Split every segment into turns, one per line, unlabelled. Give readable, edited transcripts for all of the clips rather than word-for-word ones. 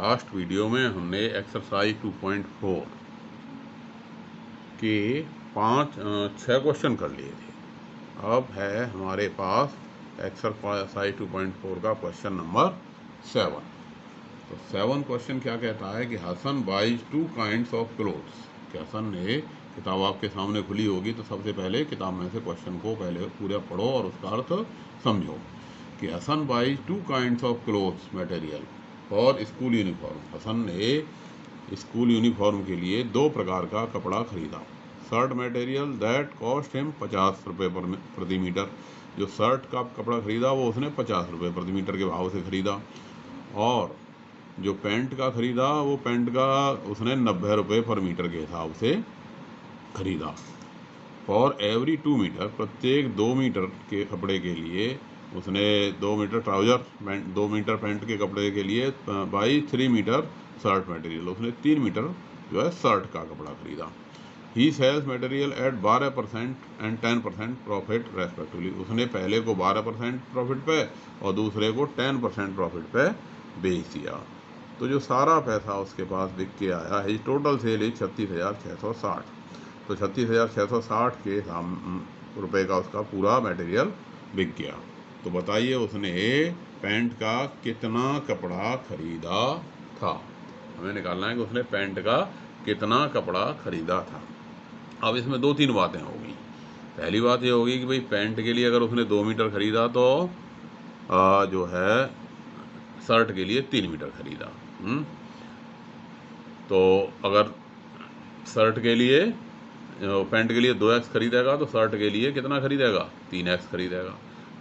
Last video में हमने exercise 2.4 के 6 क्वेश्चन कर लिए थे। अब है हमारे पास एक्सरसाइज 2.4 का क्वेश्चन नंबर 7। तो 7 क्वेश्चन क्या कहता है कि Hasan buys 2 kinds of clothes. कि हसन ने, किताब आपके सामने खुली होगी तो सबसे पहले किताब में से क्वेश्चन को पहले पूरा पढ़ो और उसका अर्थ समझो। कि Hasan buys 2 kinds of clothes material और स्कूल यूनिफॉर्म। हसन ने स्कूल यूनिफॉर्म के लिए 2 प्रकार का कपड़ा खरीदा। Shirt material that cost him 50 रुपये प्रति मीटर। जो शर्ट का कपड़ा खरीदा वो उसने 50 रुपये प्रति मीटर के भाव से खरीदा। और जो पैंट का खरीदा वो पैंट का उसने 90 रुपये पर मीटर के हिसाब से खरीदा। फॉर एवरी 2 मीटर, प्रत्येक 2 मीटर के कपड़े के लिए उसने 2 मीटर ट्राउजर 2 मीटर पैंट के कपड़े के लिए बाई 3 मीटर शर्ट मटेरियल, उसने 3 मीटर जो है शर्ट का कपड़ा खरीदा। He sells material at 12% and 10% profit respectively. उसने पहले को 12% प्रॉफिट पे और दूसरे को 10% प्रॉफिट पे बेच दिया। तो जो सारा पैसा उसके पास बिक के आया है, टोटल सेल इज 36,660। तो 36,660 के रुपये का उसका पूरा मटेरियल बिक गया। तो बताइए उसने पैंट का कितना कपड़ा खरीदा था। हमें निकालना है कि उसने पैंट का कितना कपड़ा खरीदा था। अब इसमें 2-3 बातें होगी। पहली बात ये होगी कि भाई पैंट के लिए अगर उसने 2 मीटर खरीदा तो जो है शर्ट के लिए 3 मीटर खरीदा। तो अगर शर्ट के लिए पैंट के लिए 2x खरीदेगा तो शर्ट के लिए कितना खरीदेगा, 3x खरीदेगा।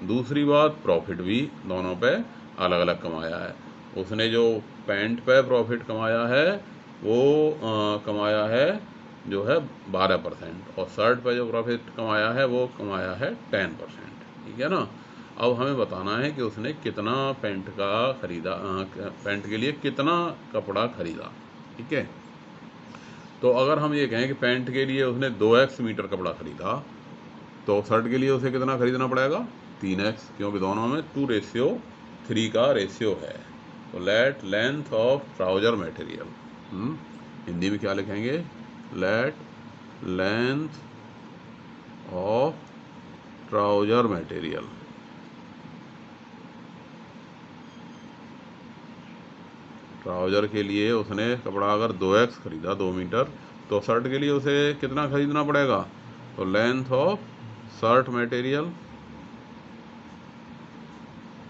दूसरी बात, प्रॉफिट भी दोनों पे अलग अलग कमाया है। उसने जो पैंट पे प्रॉफिट कमाया है वो कमाया है जो है 12% और शर्ट पे जो प्रॉफिट कमाया है वो कमाया है 10%। ठीक है ना। अब हमें बताना है कि उसने कितना पैंट का खरीदा, पैंट के लिए कितना कपड़ा खरीदा। ठीक है। तो अगर हम ये कहें कि पैंट के लिए उसने 2x मीटर कपड़ा खरीदा तो शर्ट के लिए उसे कितना खरीदना पड़ेगा, 3x, क्योंकि दोनों में 2:3 का रेशियो है। तो late length of trouser material, Hindi में क्या लिखेंगे, late length of trouser material. Trouser के लिए उसने कपड़ा अगर 2x खरीदा 2 मीटर तो शर्ट के लिए उसे कितना खरीदना पड़ेगा, तो लेंथ ऑफ शर्ट मटेरियल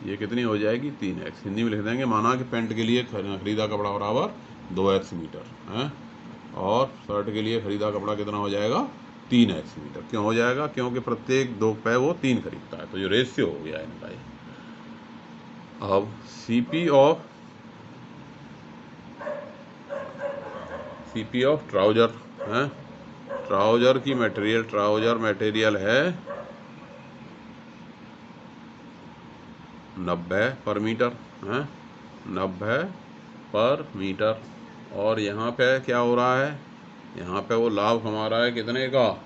ये कितनी हो जाएगी, 3x। हिंदी में लिख देंगे, माना कि पैंट के लिए खरीदा कपड़ा बराबर 2x मीटर है और शर्ट के लिए खरीदा कपड़ा कितना हो जाएगा, 3x मीटर। क्यों हो जाएगा, क्योंकि प्रत्येक 2 पे वो 3 खरीदता है। तो ये रेशियो हो गया इनका ये। अब सीपी ऑफ ट्राउजर है, ट्राउजर की मटेरियल, ट्राउजर मटेरियल है 90 पर मीटर है, 90 पर मीटर। और यहाँ पे क्या हो रहा है, यहाँ पे वो लाभ कमा रहा है कितने का,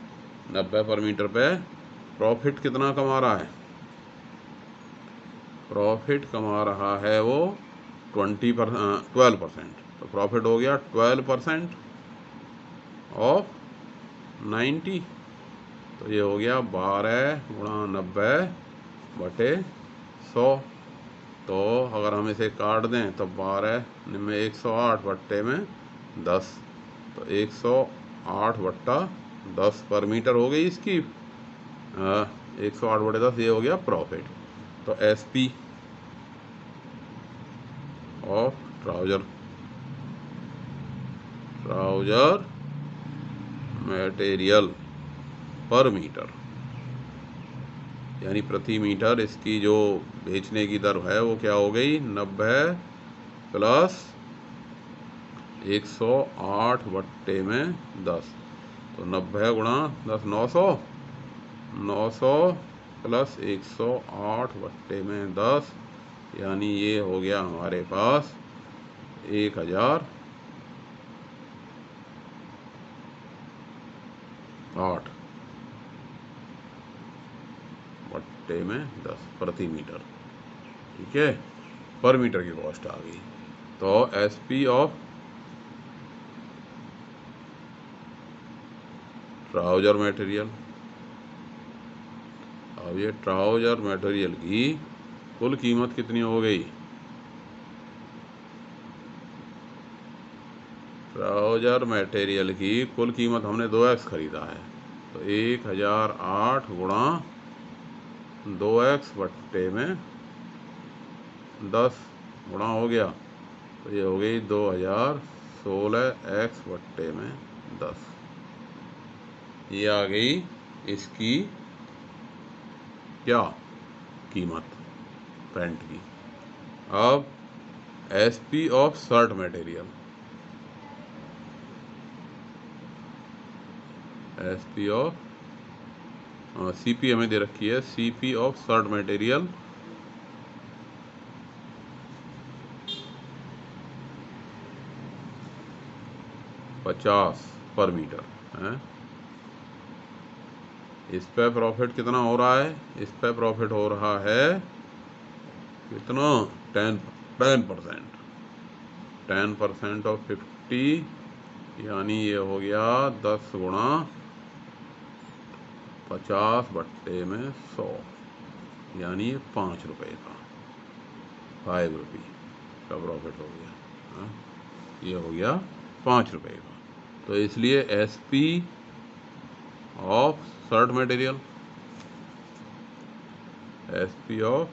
90 पर मीटर पे। प्रॉफिट कितना कमा रहा है, प्रॉफिट कमा रहा है वो 12%। तो प्रॉफिट हो गया 12% ऑफ 90। तो ये हो गया 12 गुणा 90/100। तो अगर हम इसे काट दें तो 12 में 108 बट्टे में 10, तो 108/10 पर मीटर हो गई इसकी 108/10। ये हो गया प्रॉफिट। तो SP ऑफ ट्राउजर मटेरियल पर मीटर, यानी प्रति मीटर इसकी जो बेचने की दर है वो क्या हो गई, 90 प्लस 108/10। तो 90 गुणा 10 900, 900 प्लस 108/10, यानी ये हो गया हमारे पास 1008/10 प्रति मीटर। ठीक है, पर मीटर की कॉस्ट आ गई। तो SP ऑफ ट्राउजर मटेरियल, अब ये ट्राउजर मटेरियल की कुल कीमत कितनी हो गई? ट्राउजर मटेरियल की कुल कीमत हमने 2x खरीदा है, तो 1008 गुणा 2x बट्टे में 10 गुणा हो गया, तो ये हो गई 2016x बट्टे में 10। ये आ गई इसकी क्या कीमत पैंट की। अब SP of shirt material, SP of CP हमें दे रखी है, CP ऑफ शर्ट मटेरियल 50 पर मीटर है। इस पे प्रॉफिट कितना हो रहा है? इस पे प्रॉफिट हो रहा है कितना? 10%। 10% ऑफ 50 यानी ये हो गया 10 गुणा 50 बट्टे में 100, यानी ये 5 रुपये का, 5 रुपये का प्रॉफिट हो गया। हाँ, ये हो गया 5 रुपये का। तो इसलिए SP of shirt material, SP of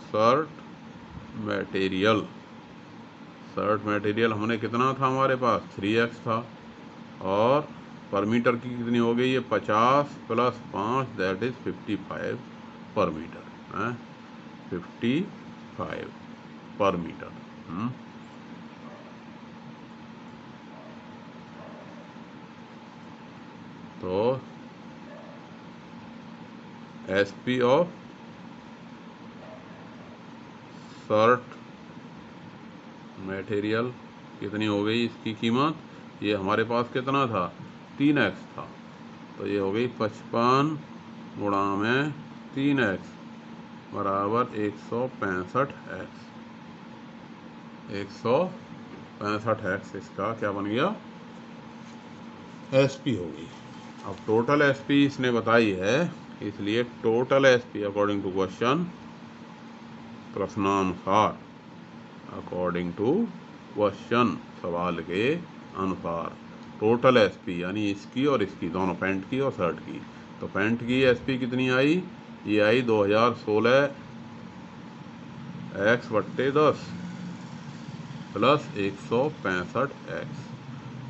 shirt material, shirt material हमने कितना था हमारे पास? 3x था, और पर मीटर की कितनी हो गई? ये 50 + 5 दैट इज 55 पर मीटर है, 55 पर मीटर। तो SP ऑफ शर्ट मटेरियल कितनी हो गई? इसकी कीमत, ये हमारे पास कितना था? 3x था, तो ये हो गई 55 गुणा में 3x बराबर 165x। 165x इसका क्या बन गया? SP हो गई। अब टोटल SP इसने बताई है, इसलिए total SP according to question, प्रश्नानुसार, अकॉर्डिंग टू क्वेश्चन, सवाल के अनुसार टोटल SP यानी इसकी और इसकी, दोनों पैंट की और शर्ट की। तो पैंट की SP कितनी आई? ये आई 2016x बट्टे 10 प्लस 165x,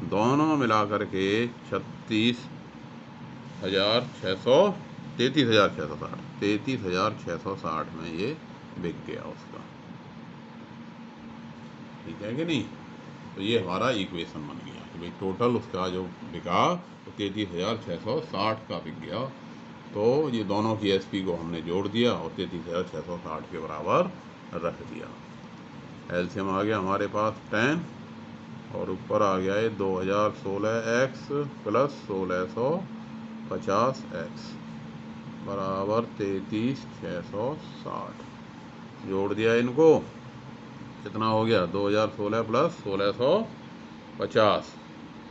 दोनों मिलाकर के 33,660 में ये बिक गया उसका। ठीक है कि नहीं? तो ये हमारा इक्वेशन बन गया कि भाई टोटल उसका जो बिका तो 33,660 का बिक गया। तो ये दोनों की SP को हमने जोड़ दिया और 33,660 के बराबर रख दिया। LCM आ गया हमारे पास 10, और ऊपर आ गया ये 2016x प्लस 1650x बराबर 33,660। जोड़ दिया इनको, कितना हो गया? 2016 प्लस 1650,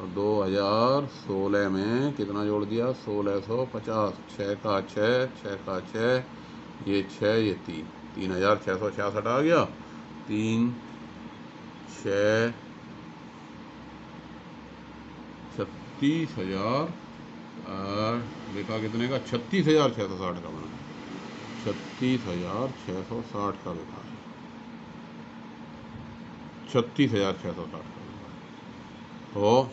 और 2016 में कितना जोड़ दिया? 1650, 6 का 6, 6 का 6, ये 6, ये 3, 3,666 आ गया। 3 6 36,000 बिका कितने का? 36,660 का बना, 36,660 का बिका है, 36,660 का बिका है। तो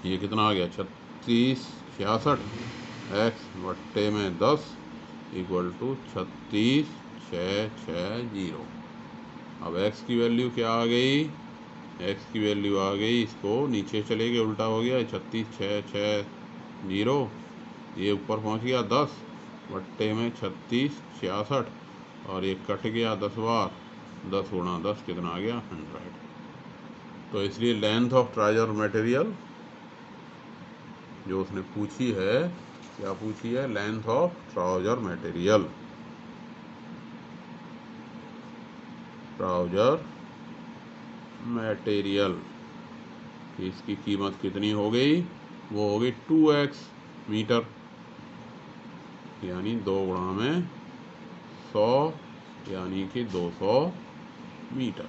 ये कितना आ गया? 3666x बट्टे में 10 इक्वल टू 36,660। अब x की वैल्यू क्या आ गई? x की वैल्यू आ गई, इसको नीचे चले गए, उल्टा हो गया, 36,660, ये ऊपर पहुंच गया 10 बट्टे में 3666, और ये कट गया 10 बार, 10 गुणा 10 कितना आ गया? 100। तो इसलिए लेंथ ऑफ ट्राउजर मटेरियल जो उसने पूछी है, क्या पूछी है? Length of trouser material, trouser material, इसकी कीमत कितनी हो गई, वो हो गई 2x मीटर, यानी 2 गुणा में 100 यानी कि 200 मीटर।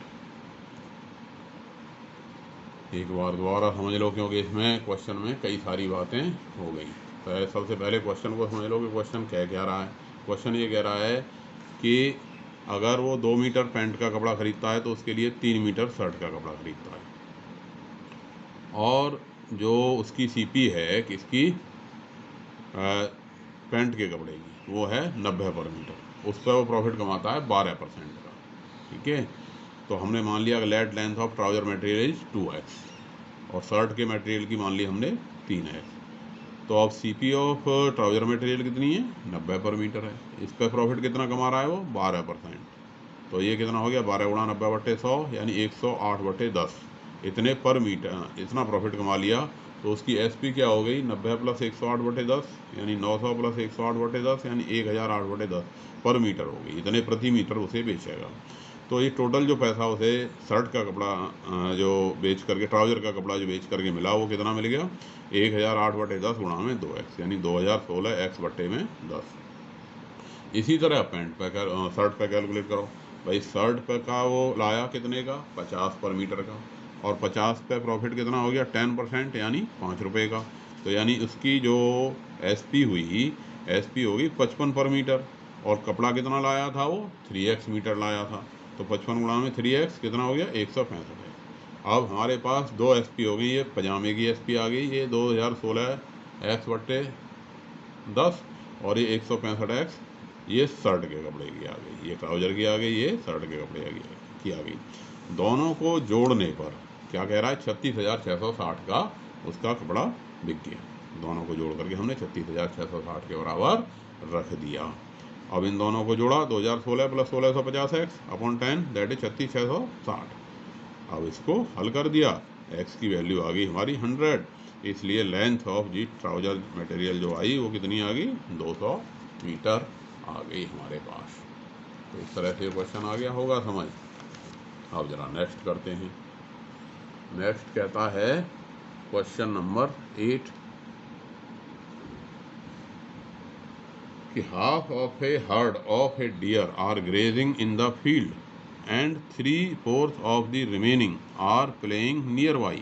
एक बार दोबारा समझ लो, क्योंकि इसमें क्वेश्चन में कई सारी बातें हो गई। तो सबसे पहले क्वेश्चन को समझ लो कि क्वेश्चन क्या रहा है। क्वेश्चन ये कह रहा है कि अगर वो 2 मीटर पैंट का कपड़ा खरीदता है तो उसके लिए 3 मीटर शर्ट का कपड़ा खरीदता है, और जो उसकी सीपी है किसकी, पैंट के कपड़े की, वो है 90 पर मीटर, उस पर वो प्रॉफिट कमाता है 12% का। ठीक है, तो हमने मान लिया late length of trouser material is 2x, और शर्ट के मटेरियल की मान ली हमने 3x। तो अब सीपी ऑफ ट्राउजर मटेरियल कितनी है, 90 पर मीटर है, इस पर प्रॉफिट कितना कमा रहा है वो, 12%। तो ये कितना हो गया, 12 गुणा 90/100 यानी 108/10, इतने पर मीटर, इतना प्रॉफिट कमा लिया। तो उसकी एसपी क्या हो गई, 90 + 108/10 यानी 900 + 108/10 यानी 1008/10 पर मीटर हो गई, इतने प्रति मीटर उसे बेचेगा। तो ये टोटल जो पैसा उसे शर्ट का कपड़ा जो बेच करके, ट्राउजर का कपड़ा जो बेच करके मिला, वो कितना मिल गया, 1008/10 गुणा में 2x यानी 2016 x/10। इसी तरह पैंट पे शर्ट पे कैलकुलेट करो भाई। शर्ट पे का वो लाया कितने का, 50 पर मीटर का, और 50 पे प्रॉफिट कितना हो गया, 10% यानी 5 रुपये का। तो यानी उसकी जो एसपी हुई, एसपी होगी 55 पर मीटर, और कपड़ा कितना लाया था वो, 3x मीटर लाया था। तो 55 गुणा में 3x कितना हो गया, 165 है। अब हमारे पास 2 एसपी हो गई, ये पजामे की एसपी आ गई, ये 2016 x/10, और ये 165x ये शर्ट के कपड़े की आ गई, ये ट्राउजर की आ गई, ये शर्ट के कपड़े की आ गई। दोनों को जोड़ने पर क्या कह रहा है, 36,660 का उसका कपड़ा बिक गया। दोनों को जोड़ करके हमने 36,660 के बराबर रख दिया। अब इन दोनों को जोड़ा, 2016 + 1650x/10 दैट इज 36,660। अब इसको हल कर दिया, x की वैल्यू आ गई हमारी 100, इसलिए length of the trouser material जो आई वो कितनी आ गई, 200 मीटर आ गई हमारे पास। तो इस तरह से क्वेश्चन आ गया होगा समझ। अब जरा नेक्स्ट करते हैं। नेक्स्ट कहता है क्वेश्चन नंबर 8 कि half of a herd of a deer are grazing in the field and 3/4 of the remaining are playing nearby.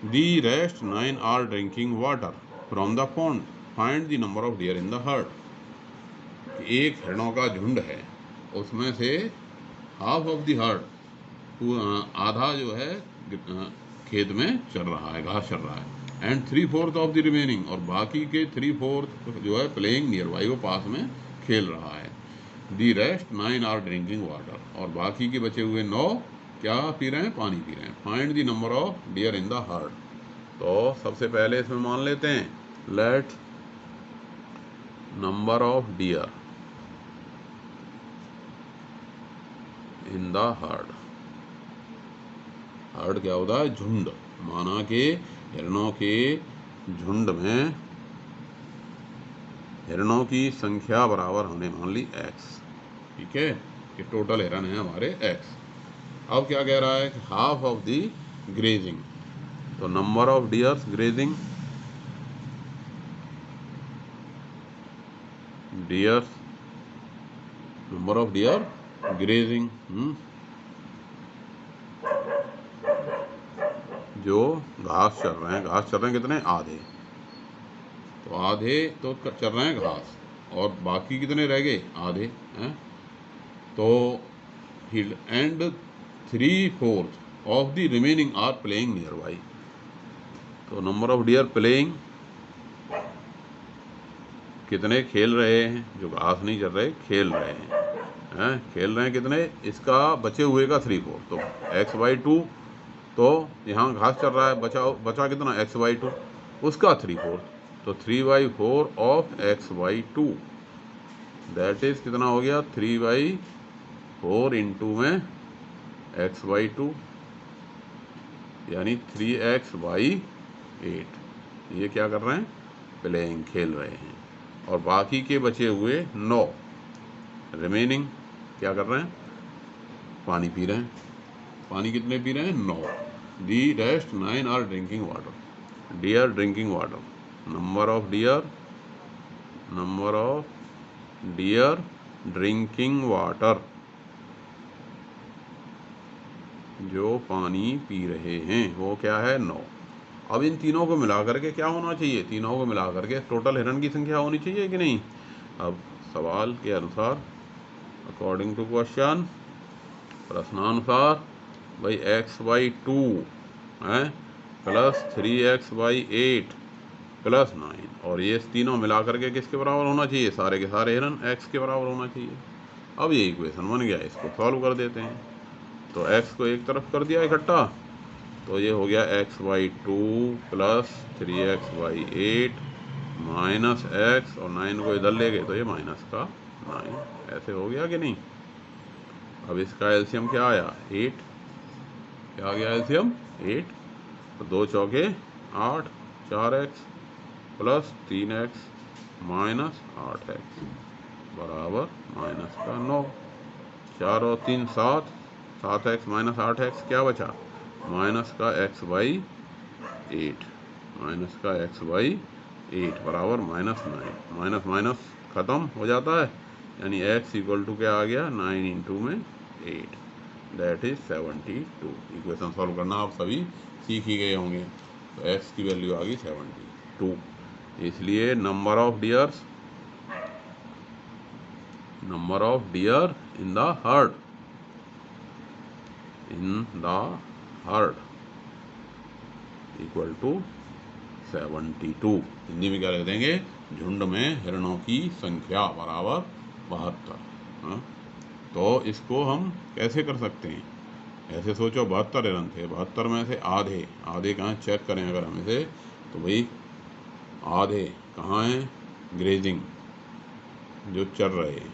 The rest 9 are drinking water from the pond. Find the number of deer in the herd. एक हिरणों का झुंड है, उसमें से half of the heard, आधा जो है खेत में चल रहा है, घास चल रहा है, एंड 3/4 ऑफ द रिमेनिंग, और बाकी के 3/4 जो है प्लेइंग नियर बाई, वो पास में खेल रहा है। The rest 9 are drinking water, और बाकी के बचे हुए 9 क्या पी रहे हैं, पानी पी रहे हैं। Find the number of deer in the heard. तो सबसे पहले इसमें मान लेते हैं, let number of deer in the heard. Heard क्या होता है, झुंड, माना कि हिरणों के झुंड में हिरणों की संख्या बराबर हमने मान ली x। ठीक है, कि टोटल हिरन है हमारे x। अब क्या कह रहा है कि हाफ ऑफ दी ग्रेजिंग, तो number of dears grazing, dears number of dear grazing, जो घास चल रहे हैं, घास चल रहे हैं कितने, आधे, तो आधे तो चल रहे हैं घास, और बाकी कितने रह गए, आधे हैं। तो and 3/4 of the remaining are playing nearby. तो नंबर ऑफ डियर प्लेइंग, कितने खेल रहे हैं, जो घास नहीं चल रहे खेल रहे हैं, खेल रहे हैं कितने, इसका बचे हुए का 3/4, तो x/2, तो यहाँ घास चल रहा है, बचा कितना, x/2, उसका 3/4, तो 3/4 ऑफ x/2 दैट इज कितना हो गया, 3/4 इंटू में x/2 यानी 3x/8। ये क्या कर रहे हैं, प्लेइंग, खेल रहे हैं। और बाकी के बचे हुए 9 रिमेनिंग क्या कर रहे हैं, पानी पी रहे हैं। पानी कितने पी रहे हैं? 9। The rest 9 are drinking water. Deer drinking water, number of deer drinking water, जो पानी पी रहे हैं वो क्या है? 9। अब इन तीनों को मिला करके क्या होना चाहिए? तीनों को मिला करके टोटल हिरण की संख्या होनी चाहिए कि नहीं? अब सवाल के अनुसार, अकॉर्डिंग टू क्वेश्चन, प्रश्नानुसार, भाई x/2 है प्लस 3x/8 प्लस 9, और ये तीनों मिला करके किसके बराबर होना चाहिए? सारे के सारे हिरण x के बराबर होना चाहिए। अब ये इक्वेशन बन गया, इसको सॉल्व कर देते हैं। तो x को एक तरफ कर दिया इकट्ठा, तो ये हो गया x/2 plus 3x/8 minus x, और 9 को इधर ले गए तो ये माइनस का 9, ऐसे हो गया कि नहीं? अब इसका एलसीएम क्या आया? 8। क्या आ गया एलसीएम? 8। तो 2 चौके 8, 4x plus 3x minus 8x बराबर माइनस का 9। 4 और 3 7, 7x माइनस 8x क्या बचा? माइनस का x/8, माइनस का x/8 बराबर माइनस 9। माइनस माइनस ख़त्म हो जाता है, यानी x इक्वल टू क्या आ गया? 9 इंटू में 8, दैट इज 72। इक्वेशन सॉल्व करना आप सभी सीख ही गए होंगे। तो x की वैल्यू आ गई 72। इसलिए number of deer in the herd equal to 72। Hindi में क्या लिख देंगे? झुंड में हिरणों की संख्या बराबर 72। तो इसको हम कैसे कर सकते हैं? ऐसे सोचो 72 हिरण थे, 72 में से आधे कहाँ? चेक करें अगर हम इसे, तो भाई आधे कहाँ हैं? ग्रेजिंग, जो चल रहे हैं।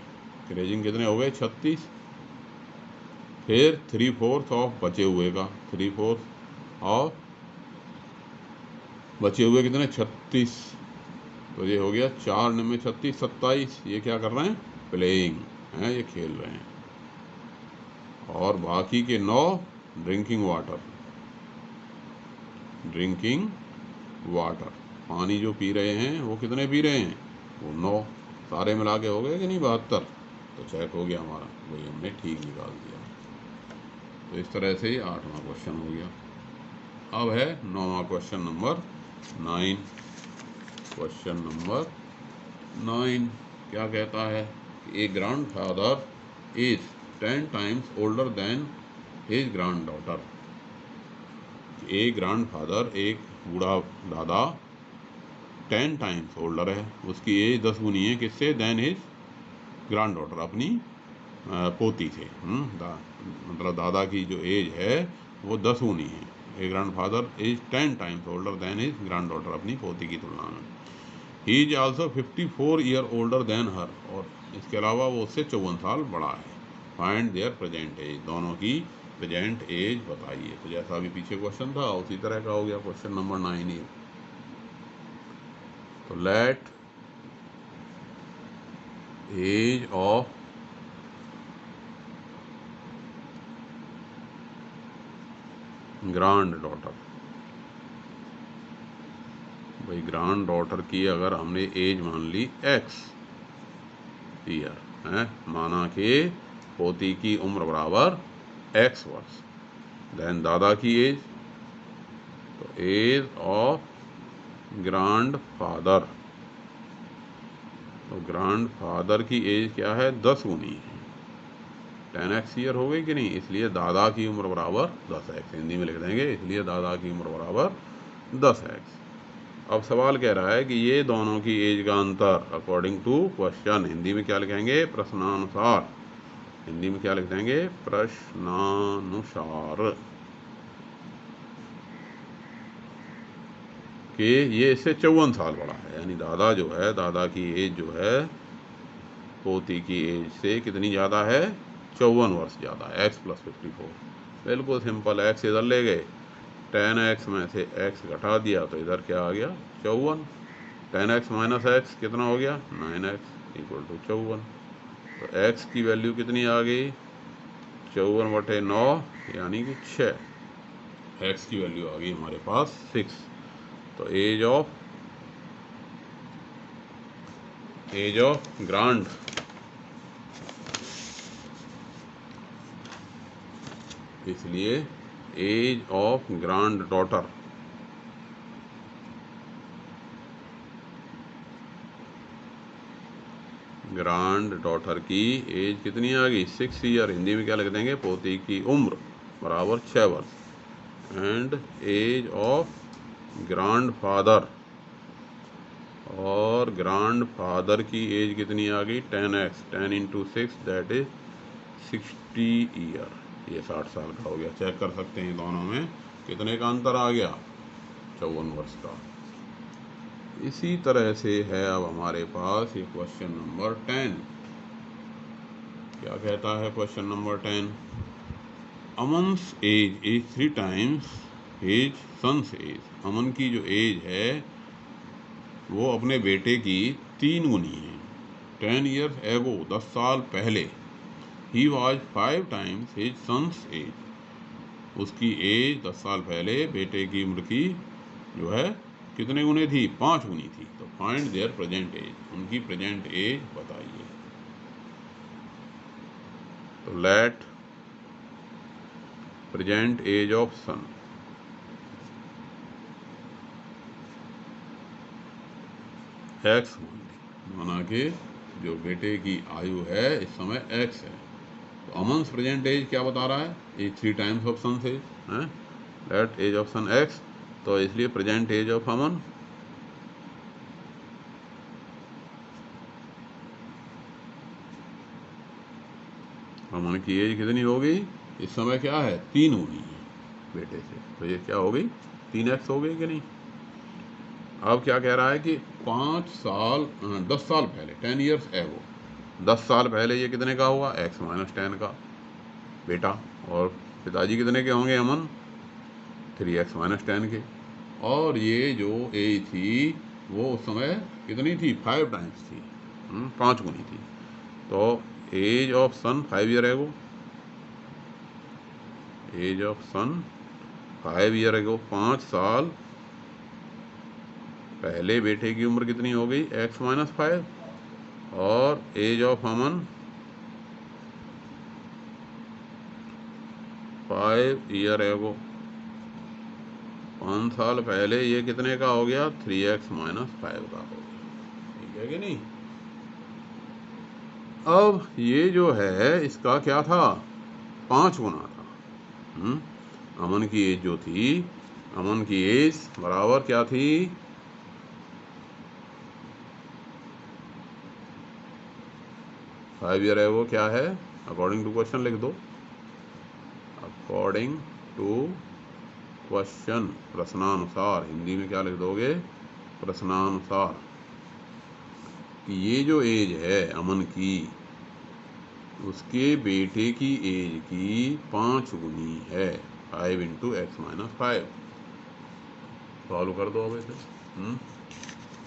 ग्रेजिंग कितने हो गए? 36। फिर 3/4 ऑफ बचे हुए का, 3/4 ऑफ बचे हुए कितने? 36। तो ये हो गया 4 में 36, 27। ये क्या कर रहे हैं? प्लेइंग है, ये खेल रहे हैं। और बाकी के 9 ड्रिंकिंग वाटर, पानी जो पी रहे हैं वो कितने पी रहे हैं? वो 9। सारे मिला के हो गए कि नहीं 72? तो चेक हो गया हमारा, वही हमने ठीक निकाल दिया। तो इस तरह से ही 8वां क्वेश्चन हो गया। अब है 9वां क्वेश्चन नंबर 9। क्वेश्चन नंबर 9 क्या कहता है? A grandfather is 10 times older than his granddaughter. A grandfather, एक बूढ़ा दादा, 10 टाइम्स ओल्डर है, उसकी एज 10 गुनी है किससे? देन हिज ग्रैंड डॉटर, अपनी पोती से। मतलब दादा की जो एज है वो 10 गुनी है। A grandfather is 10 times older than his granddaughter, अपनी पोती की तुलना में। He is also 54 year older than her, और इसके अलावा वो उससे 54 साल बड़ा है। फाइंड देयर प्रेजेंट एज, दोनों की प्रेजेंट एज बताइए। तो जैसा अभी पीछे क्वेश्चन था उसी तरह का हो गया क्वेश्चन नंबर 9 ही। तो let age of granddaughter, भाई ग्रैंड डॉटर की अगर हमने एज मान ली x ईयर है, माना कि पोती की उम्र बराबर x वर्ष, देन दादा की एज, तो एज ऑफ ग्रैंड फादर, तो ग्रैंड फादर की एज क्या है? 10 गुनी है, 10x ईयर हो गई कि नहीं? इसलिए दादा की उम्र बराबर 10x, हिंदी में लिख देंगे, इसलिए दादा की उम्र बराबर 10x। अब सवाल कह रहा है कि ये दोनों की एज का अंतर अकॉर्डिंग टू क्वेश्चन, हिंदी में क्या लिखेंगे? प्रश्नानुसार। हिंदी में क्या लिख देंगे? प्रश्नानुसार, कि ये इससे 54 साल बड़ा है, यानी दादा जो है, दादा की एज जो है पोती की एज से कितनी ज़्यादा है? 54 वर्ष ज़्यादा है। x + 54, बिल्कुल सिंपल। x इधर ले गए, 10x में से x घटा दिया तो इधर क्या आ गया? 54। 10x माइनस x कितना हो गया? 9x = 54। तो x की वैल्यू कितनी आ गई? 54/9 यानी कि 6। एक्स की वैल्यू आ गई हमारे पास 6। तो एज ऑफ ग्रांड इसलिए एज ऑफ ग्रांड डॉटर की एज कितनी आ गई 6 ईयर। हिंदी में क्या लिख देंगे, पोती की उम्र बराबर 6 वर्ष। And age of grandfather, और ग्रांड फादर की एज कितनी आ गई 10x, 10 × 6 दैट इज 60 ईयर। ये 60 साल का हो गया। चेक कर सकते हैं दोनों में कितने का अंतर आ गया, 54 वर्ष का। इसी तरह से है अब हमारे पास ये क्वेश्चन नंबर 10। क्या कहता है question number 10? Aman's age 3 times his sons age. Aman की जो एज है वो अपने बेटे की 3 गुनी है। 10 years ago, 10 साल पहले, he was 5 times his son's age, उसकी एज 10 साल पहले बेटे की उम्र की जो है कितने गुने थी, 5 गुनी थी। तो फाइंड देयर प्रेजेंट एज, उनकी प्रेजेंट एज बताइए। तो let present age of son x, माना कि जो बेटे की आयु है इस समय एक्स है। तो अमन्स प्रेजेंट एज क्या बता रहा है, एज 3 टाइम्स ऑफ सन से है, let age of son x. तो इसलिए प्रेजेंट एज ऑफ अमन की एज कितनी हो गई इस समय, क्या है 3 हो गई है बेटे से। तो ये क्या हो गई 3x हो गई कि नहीं। अब क्या कह रहा है कि 10 साल पहले 10 years ago, 10 साल पहले ये कितने का हुआ, x - 10 का बेटा। और पिताजी कितने के होंगे अमन, 3x - 10 के। और ये जो एज थी वो उस समय कितनी थी, 5 टाइम्स थी, 5 गुनी थी। तो age of son 5 year ago, age of son 5 year ago, 5 साल पहले बेटे की उम्र कितनी हो गई, x - 5। और as of Aman 5 year ago, 5 साल पहले ये कितने का हो गया, 3x - 5 का हो गया। ठीक है कि नहीं। अब ये जो है इसका क्या था, 5 गुना था। अमन की एज जो थी, अमन की एज बराबर क्या थी, 5 ईयर एगो क्या है, अकॉर्डिंग टू क्वेश्चन लिख दो, अकॉर्डिंग टू क्वेश्चन, प्रश्नानुसार। हिंदी में क्या लिख दोगे, प्रश्नानुसार। कि ये जो एज है अमन की, उसके बेटे की एज की 5 गुनी है, 5 × x - 5। सॉल्व कर दो अब इसे।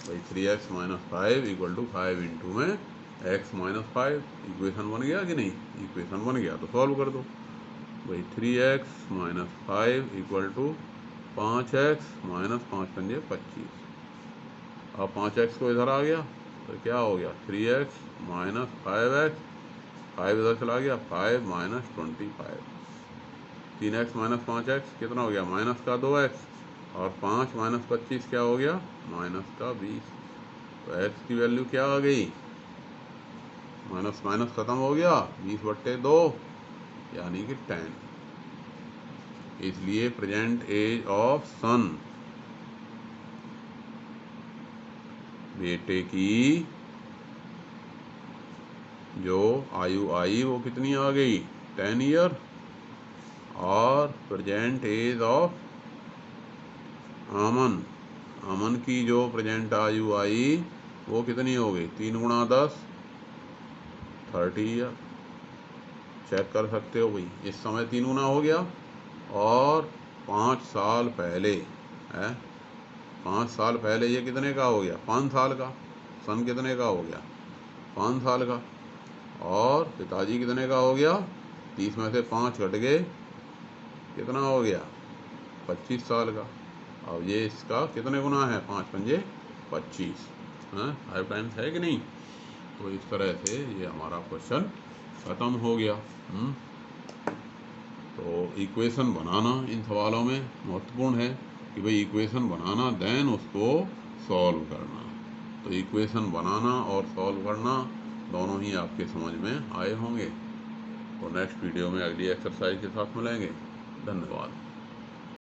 भाई 3x - 5 = 5 × x - 5। इक्वेशन बन गया कि नहीं, इक्वेशन बन गया। तो सॉल्व कर दो भाई। 3x - 5 = 5x - 5 × 25। अब 5x को इधर आ गया तो क्या हो गया, 3x - 5x, 5 इधर चला गया, 5 - 25। 3x - 5x कितना हो गया, माइनस का 2x, और 5 - 25 क्या हो गया, माइनस का 20। तो x की वैल्यू क्या आ गई, माइनस माइनस खत्म हो गया, 20/2 यानी कि 10। इसलिए प्रेजेंट एज ऑफ सन, बेटे की जो आयु आई वो कितनी आ गई, 10 ईयर। और प्रेजेंट एज ऑफ अमन, अमन की जो प्रेजेंट आयु आई वो कितनी हो गई, 3 × 10 30 ईयर। चेक कर सकते हो भाई, इस समय 3 गुना हो गया। और 5 साल पहले है, 5 साल पहले ये कितने का हो गया, 5 साल का। सन कितने का हो गया, 5 साल का। और पिताजी कितने का हो गया, 30 में से 5 घट गए, कितना हो गया 25 साल का। अब ये इसका कितने गुना है, 5 पंजे 25, हाँ 5 टाइम्स है कि नहीं। तो इस तरह से ये हमारा क्वेश्चन ख़त्म हो गया। तो इक्वेशन बनाना इन सवालों में महत्वपूर्ण है कि भाई इक्वेशन बनाना देन उसको सॉल्व करना। तो इक्वेशन बनाना और सॉल्व करना दोनों ही आपके समझ में आए होंगे। तो नेक्स्ट वीडियो में अगली एक्सरसाइज के साथ मिलेंगे। धन्यवाद।